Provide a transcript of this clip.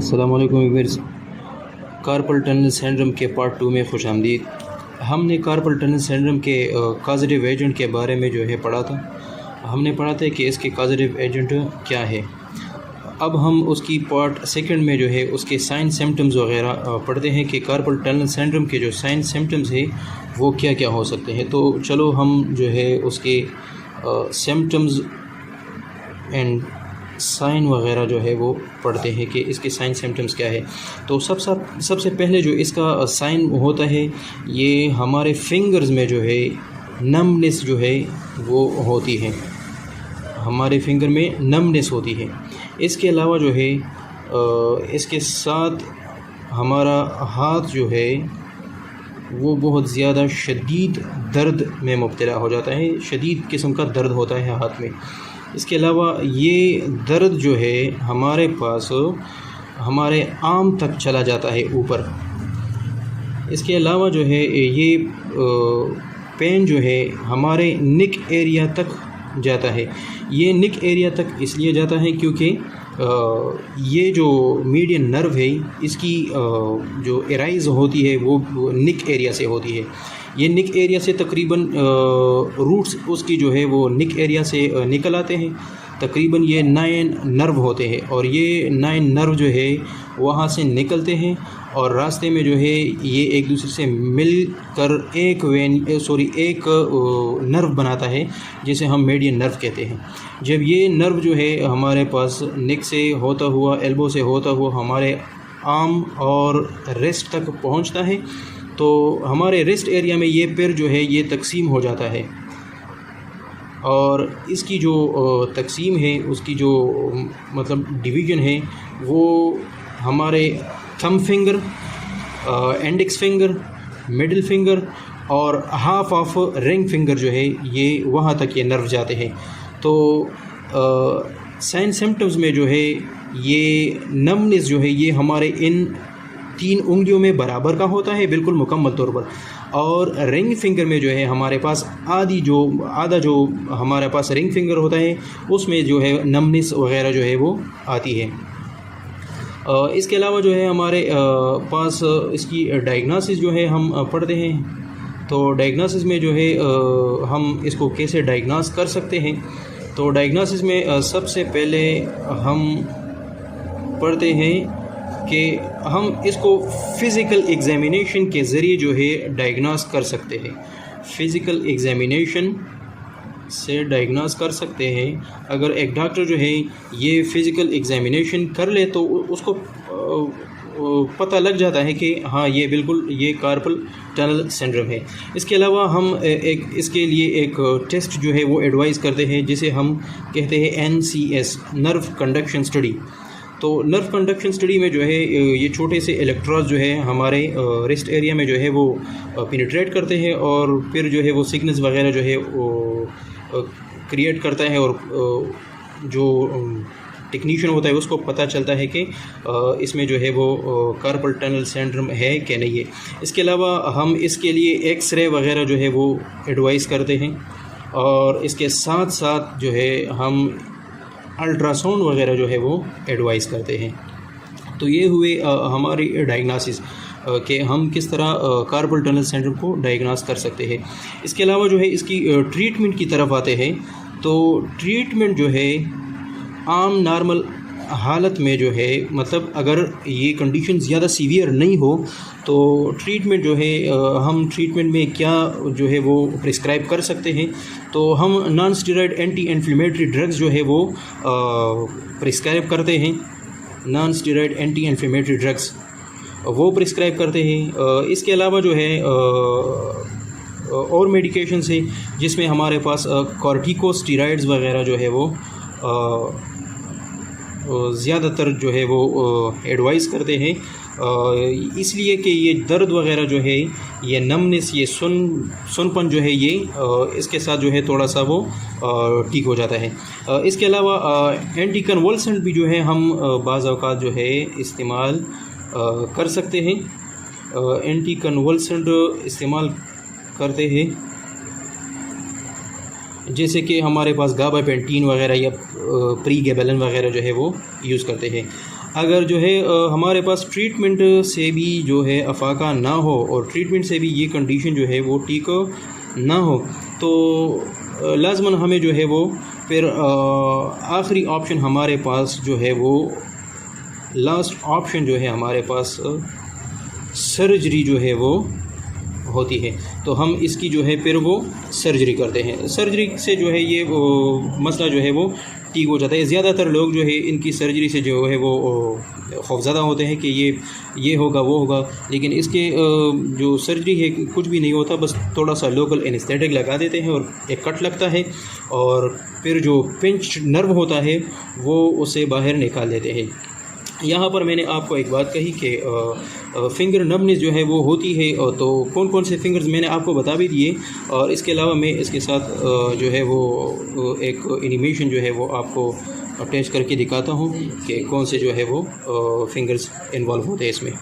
السلام علیکم viewers, کارپل tunnel syndrome کے پارٹ 2 میں خوش آمدید۔ ہم نے کارپل ٹنل سنڈروم کے کازیٹیو ایجنٹ کے بارے میں پڑھا تھا۔ ہم نے پڑھا تھا کہ اس کے کازیٹیو ایجنٹ کیا ہے۔ اب ہم اس کی پارٹ 2 میں اس کے سائن سمٹمز وغیرہ پڑھتے ہیں کہ کارپل ٹنل سنڈروم کے جو سائن سمٹمز ہیں وہ کیا کیا ہو سکتے ہیں۔ تو چلو ہم اس کے سمٹمز اینڈ سائن وغیرہ وہ پڑھتے ہیں کہ اس کے سائن سمٹمز کیا ہے۔ تو سب سے پہلے جو اس کا سائن ہوتا ہے، یہ ہمارے فنگرز میں نمنس وہ ہوتی ہے، ہمارے فنگر میں نمنس ہوتی ہے۔ اس کے علاوہ اس کے ساتھ ہمارا ہاتھ وہ بہت زیادہ شدید درد میں مبتلا ہو جاتا ہے، شدید قسم کا درد ہوتا ہے ہاتھ میں۔ اس کے علاوہ یہ درد ہمارے پاس ہمارے آرم تک چلا جاتا ہے اوپر۔ اس کے علاوہ یہ پین ہمارے نیک ایریا تک جاتا ہے۔ یہ نیک ایریا تک اس لیے جاتا ہے کیونکہ یہ جو میڈین نرو ہے، اس کی جو ایرائز ہوتی ہے وہ نیک ایریا سے ہوتی ہے۔ یہ نیک ایریا سے تقریباً روٹس اس کی وہ نیک ایریا سے نکل آتے ہیں۔ تقریباً یہ 9 نرو ہوتے ہیں، اور یہ 9 نرو وہاں سے نکلتے ہیں، اور راستے میں یہ ایک دوسرے سے مل کر ایک نرو بناتا ہے، جسے ہم میڈین نرو کہتے ہیں۔ جب یہ نرو ہمارے پاس نیک سے ہوتا ہوا، ایلبو سے ہوتا ہوا ہمارے آرم اور ریسٹ تک پہنچتا ہے، تو ہمارے ریسٹ ایریا میں یہ پیر یہ تقسیم ہو جاتا ہے، اور اس کی جو تقسیم ہے، اس کی جو ڈویژن ہے، وہ ہمارے thumb finger, index finger, middle finger اور ہاف آف رنگ فنگر یہ وہاں تک یہ نرو جاتے ہیں۔ تو سائن سمٹمز میں یہ نمنس یہ ہمارے ان 3 انگلیوں میں برابر کا ہوتا ہے، بالکل مکمل طور پر، اور رنگ فنگر میں ہمارے پاس آدھا جو ہمارے پاس رنگ فنگر ہوتا ہے، اس میں نمنس وغیرہ وہ آتی ہے۔ اس کے علاوہ ہمارے پاس اس کی ڈائگنوسس ہم پڑھتے ہیں۔ تو ڈائگنوسس میں ہم اس کو کیسے ڈائگنوس کر سکتے ہیں۔ تو ڈائگنوسس میں سب سے پہلے ہم پڑھتے ہیں کہ ہم اس کو فزیکل ایگزامینیشن کے ذریعے ڈائگنوس کر سکتے ہیں۔ فزیکل ایگزامینیشن سے ڈائگنوس کر سکتے ہیں۔ اگر ایک ڈاکٹر یہ فزیکل ایگزامینیشن کر لے تو اس کو پتہ لگ جاتا ہے کہ ہاں یہ بالکل یہ کارپل ٹنل سنڈروم ہے۔ اس کے علاوہ ہم اس کے لیے ایک ٹیسٹ وہ ایڈوائز کرتے ہیں، جسے ہم کہتے ہیں NCS، نرو کنڈکشن اسٹڈی۔ تو نرو کنڈکشن اسٹڈی میں یہ چھوٹے سے الیکٹروڈز ہمارے ریسٹ ایریا میں وہ پینیٹریٹ کرتے ہیں، اور پھر وہ سگنلز وغیرہ وہ کریٹ کرتا ہے، اور جو ٹیکنیشین ہوتا ہے اس کو پتہ چلتا ہے کہ اس میں وہ کارپل ٹنل سنڈروم ہے کہ نہیں ہے۔ اس کے علاوہ ہم اس کے لیے ایکس رے وغیرہ وہ ایڈوائز کرتے ہیں، اور اس کے ساتھ ساتھ ہم الٹرا ساؤنڈ وغیرہ وہ ایڈوائز کرتے ہیں۔ تو یہ ہوئے ہماری ڈائگنوسس کہ ہم کس طرح کارپل ٹنل سنڈروم کو ڈائگنوس کر سکتے ہیں۔ اس کے علاوہ اس کی ٹریٹمنٹ کی طرف آتے ہیں۔ تو ٹریٹمنٹ عام نارمل حالت میں اگر یہ کنڈیشن زیادہ سیویئر نہیں ہو تو ٹریٹمنٹ ہم ٹریٹمنٹ میں کیا وہ پرسکرائب کر سکتے ہیں۔ تو ہم non steroid anti inflammatory drugs وہ پرسکرائب کرتے ہیں۔ Non steroid anti inflammatory drugs وہ پرسکرائب کرتے ہیں۔ اس کے علاوہ اور میڈیکیشنز ہیں، جس میں ہمارے پاس کارٹیکو اسٹیرائڈز وغیرہ وہ زیادہ تر وہ ایڈوائز کرتے ہیں، اس لیے کہ یہ درد وغیرہ یہ نمنس، یہ سن پن یہ اس کے ساتھ تھوڑا سا وہ ٹھیک ہو جاتا ہے۔ اس کے علاوہ اینٹی کنولسنٹ بھی ہم بعض اوقات استعمال کر سکتے ہیں۔ اینٹی کنولسنٹ استعمال کرتے ہیں، جیسے کہ ہمارے پاس گابا پینٹین وغیرہ یا پری گیبلن وغیرہ وہ یوز کرتے ہیں۔ اگر جو ہے ہمارے پاس ٹریٹمنٹ سے بھی جو ہے افاقہ نہ ہو اور ٹریٹمنٹ سے بھی یہ کنڈیشن جو ہے وہ ٹھیک نہ ہو تو لازماً ہمیں جو ہے وہ پھر آخری آپشن ہمارے پاس جو ہے وہ لاسٹ آپشن جو ہے ہمارے پاس سرجری جو ہے وہ ہوتی ہے، تو ہم اس کی جو ہے پھر وہ سرجری کرتے ہیں۔ سرجری سے جو ہے یہ مسئلہ جو ہے وہ ٹھیک ہو جاتا ہے۔ زیادہ تر لوگ جو ہے ان کی سرجری سے جو ہے وہ خوفزدہ ہوتے ہیں کہ یہ ہوگا وہ ہوگا، لیکن اس کے جو سرجری ہے کچھ بھی نہیں ہوتا، بس تھوڑا سا لوکل اینستھیٹک لگا دیتے ہیں اور ایک کٹ لگتا ہے، اور پھر جو پنچ نرو ہوتا ہے وہ اسے باہر نکال دیتے ہیں۔ یہاں پر میں نے آپ کو ایک بات کہی کہ فنگر نمبنس جو ہے وہ ہوتی ہے، تو کون کون سے فنگرز میں نے آپ کو بتا بھی دیے، اور اس کے علاوہ میں اس کے ساتھ جو ہے وہ ایک اینیمیشن جو ہے وہ آپ کو اٹیچ کر کے دکھاتا ہوں کہ کون سے جو ہے وہ فنگرز انوالو ہوتے ہیں اس میں۔